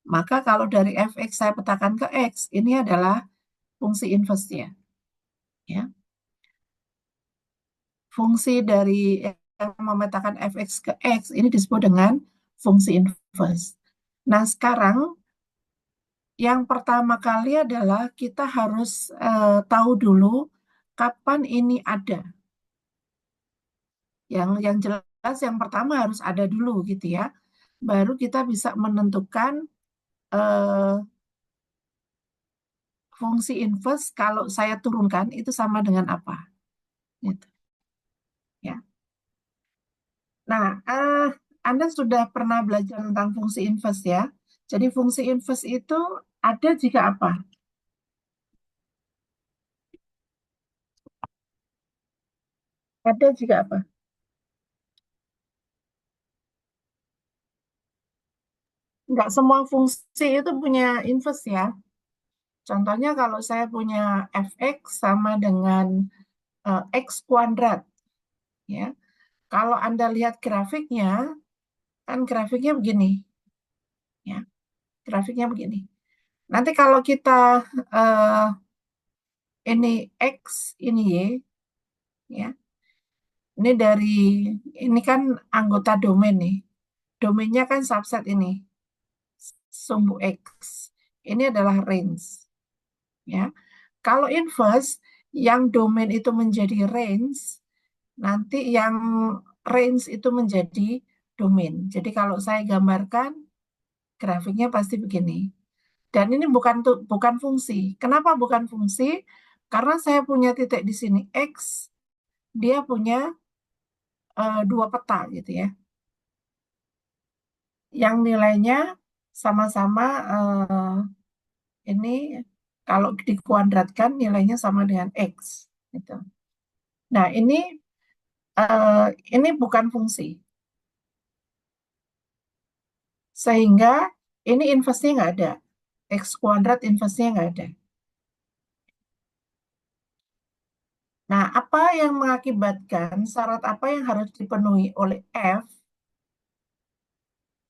maka kalau dari fx saya petakan ke x, ini adalah fungsi inverse-nya. Ya. Fungsi dari yang memetakan fx ke x ini disebut dengan fungsi inverse. Nah, sekarang yang pertama kali adalah kita harus tahu dulu kapan ini ada. Yang jelas yang pertama harus ada dulu gitu ya. Baru kita bisa menentukan fungsi inverse kalau saya turunkan itu sama dengan apa. Gitu. Ya. Nah, Anda sudah pernah belajar tentang fungsi inverse ya. Jadi fungsi inverse itu ada jika apa? Ada jika apa? Enggak semua fungsi itu punya inverse ya. Contohnya kalau saya punya fx sama dengan x kuadrat. Ya. Kalau Anda lihat grafiknya, kan grafiknya begini. Ya. Grafiknya begini. Nanti kalau kita ini X, ini Y, ya. Ini kan anggota domain nih. Domainnya kan subset ini, sumbu X. Ini adalah range. Ya. Kalau inverse, yang domain itu menjadi range, nanti yang range itu menjadi domain. Jadi kalau saya gambarkan, grafiknya pasti begini. Dan ini bukan fungsi. Kenapa bukan fungsi? Karena saya punya titik di sini X, dia punya dua peta gitu ya. Yang nilainya sama-sama ini kalau dikuadratkan nilainya sama dengan X. Gitu. Nah ini bukan fungsi. Sehingga Ini inverse-nya nggak ada. X kuadrat inverse-nya nggak ada. Nah, apa yang mengakibatkan syarat apa yang harus dipenuhi oleh F?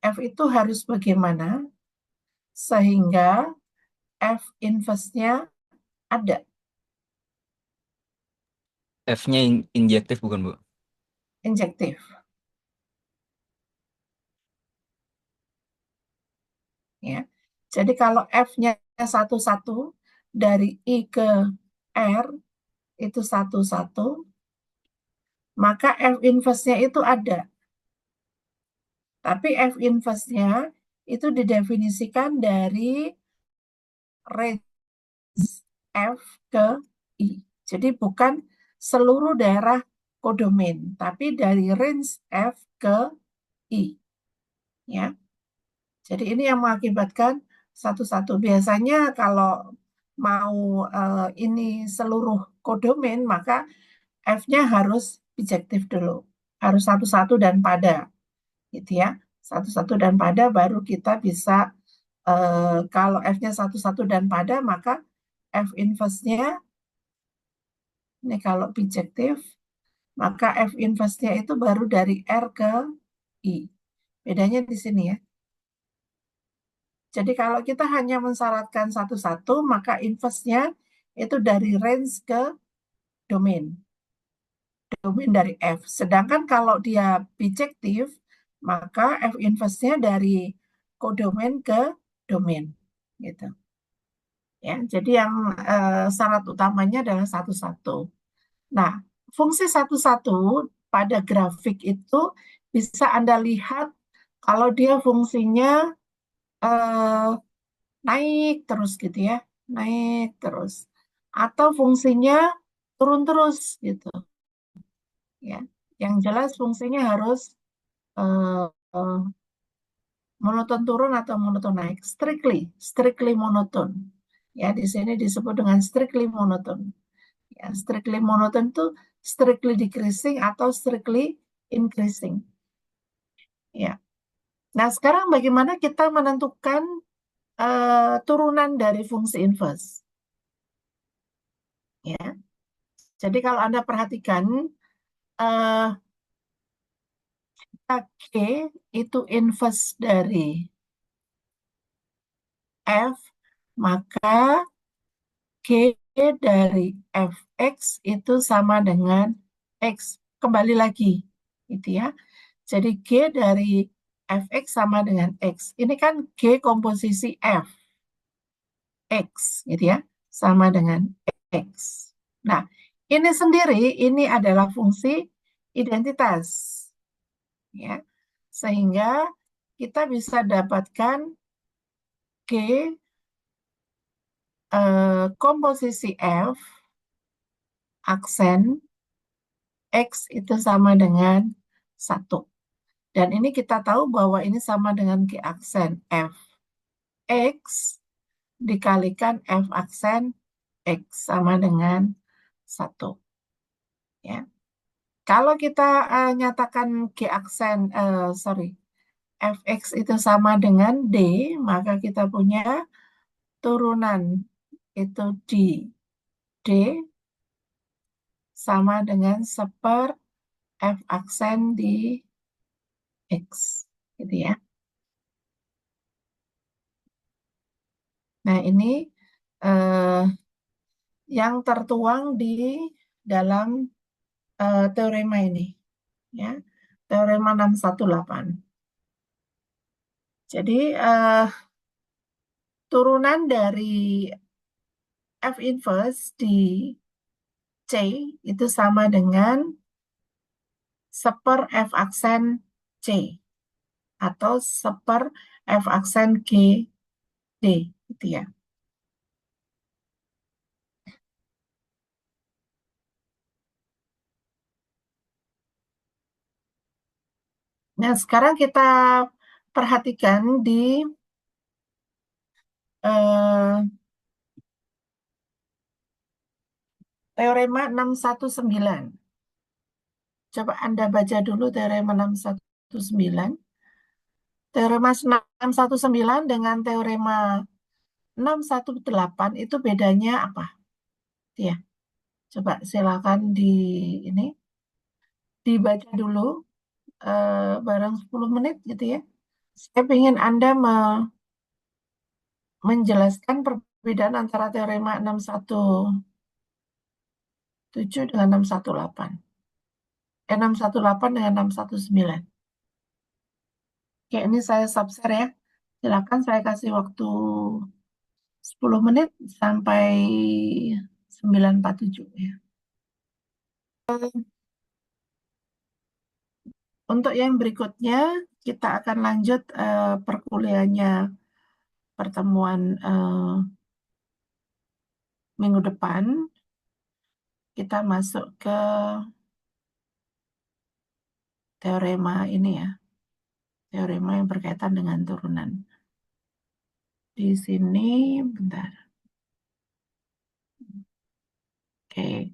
F itu harus bagaimana sehingga F inverse-nya ada. F-nya injektif bukan, Bu? Injektif. Ya. Jadi kalau F-nya 1-1 dari I ke R itu 1-1, maka F inverse-nya itu ada. Tapi F inverse-nya itu didefinisikan dari range F ke I. Jadi bukan seluruh daerah kodomain, tapi dari range F ke I. Ya. Jadi ini yang mengakibatkan 1-1. Biasanya kalau mau ini seluruh kodomain, maka F-nya harus bijektif dulu. Harus 1-1 dan pada. Gitu ya. 1-1 dan pada baru kita bisa, kalau F-nya 1-1 dan pada, maka F inverse-nya, ini kalau bijektif, maka F inverse-nya itu baru dari R ke I. Bedanya di sini ya. Jadi kalau kita hanya mensyaratkan 1-1, maka inverse-nya itu dari range ke domain. Domain dari F. Sedangkan kalau dia bijektif, maka F inverse-nya dari kodomain ke domain. Gitu. Ya, jadi yang syarat utamanya adalah 1-1. Nah, fungsi 1-1 pada grafik itu bisa Anda lihat kalau dia fungsinya eh, naik terus gitu ya, naik terus. Atau fungsinya turun terus gitu ya. Yang jelas fungsinya harus eh, eh, monoton turun atau monoton naik. Strictly monoton. Ya, di sini disebut dengan strictly monoton. Ya, strictly monoton itu strictly decreasing atau strictly increasing. Ya. Nah, sekarang bagaimana kita menentukan turunan dari fungsi inverse? Ya. Jadi kalau Anda perhatikan, eh K itu inverse dari F, maka G dari Fx itu sama dengan X. Kembali lagi, gitu ya. Jadi G dari Fx sama dengan X. Ini kan G komposisi F, X, gitu ya. Sama dengan X. Nah, ini sendiri, ini adalah fungsi identitas. Ya. Sehingga kita bisa dapatkan G komposisi F aksen X itu sama dengan 1. Dan ini kita tahu bahwa ini sama dengan G aksen F X dikalikan F aksen X sama dengan 1. Ya. Kalau kita nyatakan G aksen, Fx itu sama dengan D, maka kita punya turunan itu di D sama dengan seper F aksen di X, gitu ya. Nah, ini yang tertuang di dalam teorema ini, ya, teorema 618. Jadi turunan dari F inverse di C itu sama dengan seper F aksen C atau seper F aksen G D, gitu ya. Nah, sekarang kita perhatikan di teorema 619. Coba Anda baca dulu teorema 619. Teorema 619 dengan teorema 618 itu bedanya apa? Ya, coba silakan ini dibaca dulu bareng 10 menit gitu ya. Saya ingin Anda menjelaskan perbedaan antara teorema 617 dengan 618. 618 dengan 619. Oke, ini saya subshare ya. Silakan saya kasih waktu 10 menit sampai 9.47 ya. Untuk yang berikutnya, kita akan lanjut perkuliahannya pertemuan minggu depan. Kita masuk ke teorema ini ya. Teorema yang berkaitan dengan turunan. Di sini, bentar. Oke,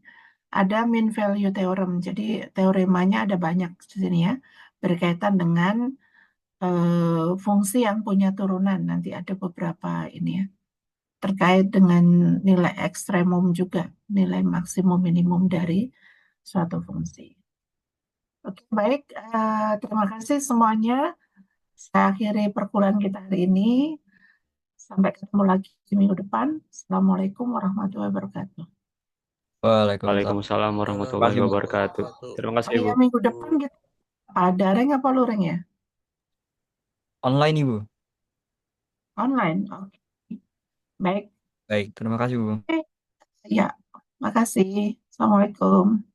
ada mean value theorem. Jadi teoremanya ada banyak di sini ya. Berkaitan dengan fungsi yang punya turunan. Nanti ada beberapa ini ya. Terkait dengan nilai ekstremum juga. Nilai maksimum minimum dari suatu fungsi. Oke, baik. Terima kasih semuanya. Saya akhiri perkuliahan kita hari ini. Sampai ketemu lagi di minggu depan. Assalamualaikum warahmatullahi wabarakatuh. Waalaikumsalam. Waalaikumsalam warahmatullahi Terima kasih, Bu. wabarakatuh. Terima kasih, Oh iya, Ibu. minggu depan kita ada ring apa luring ya? Online, Ibu. Online. Oke. Baik. Baik, terima kasih, Bu. Ya, makasih. Assalamualaikum.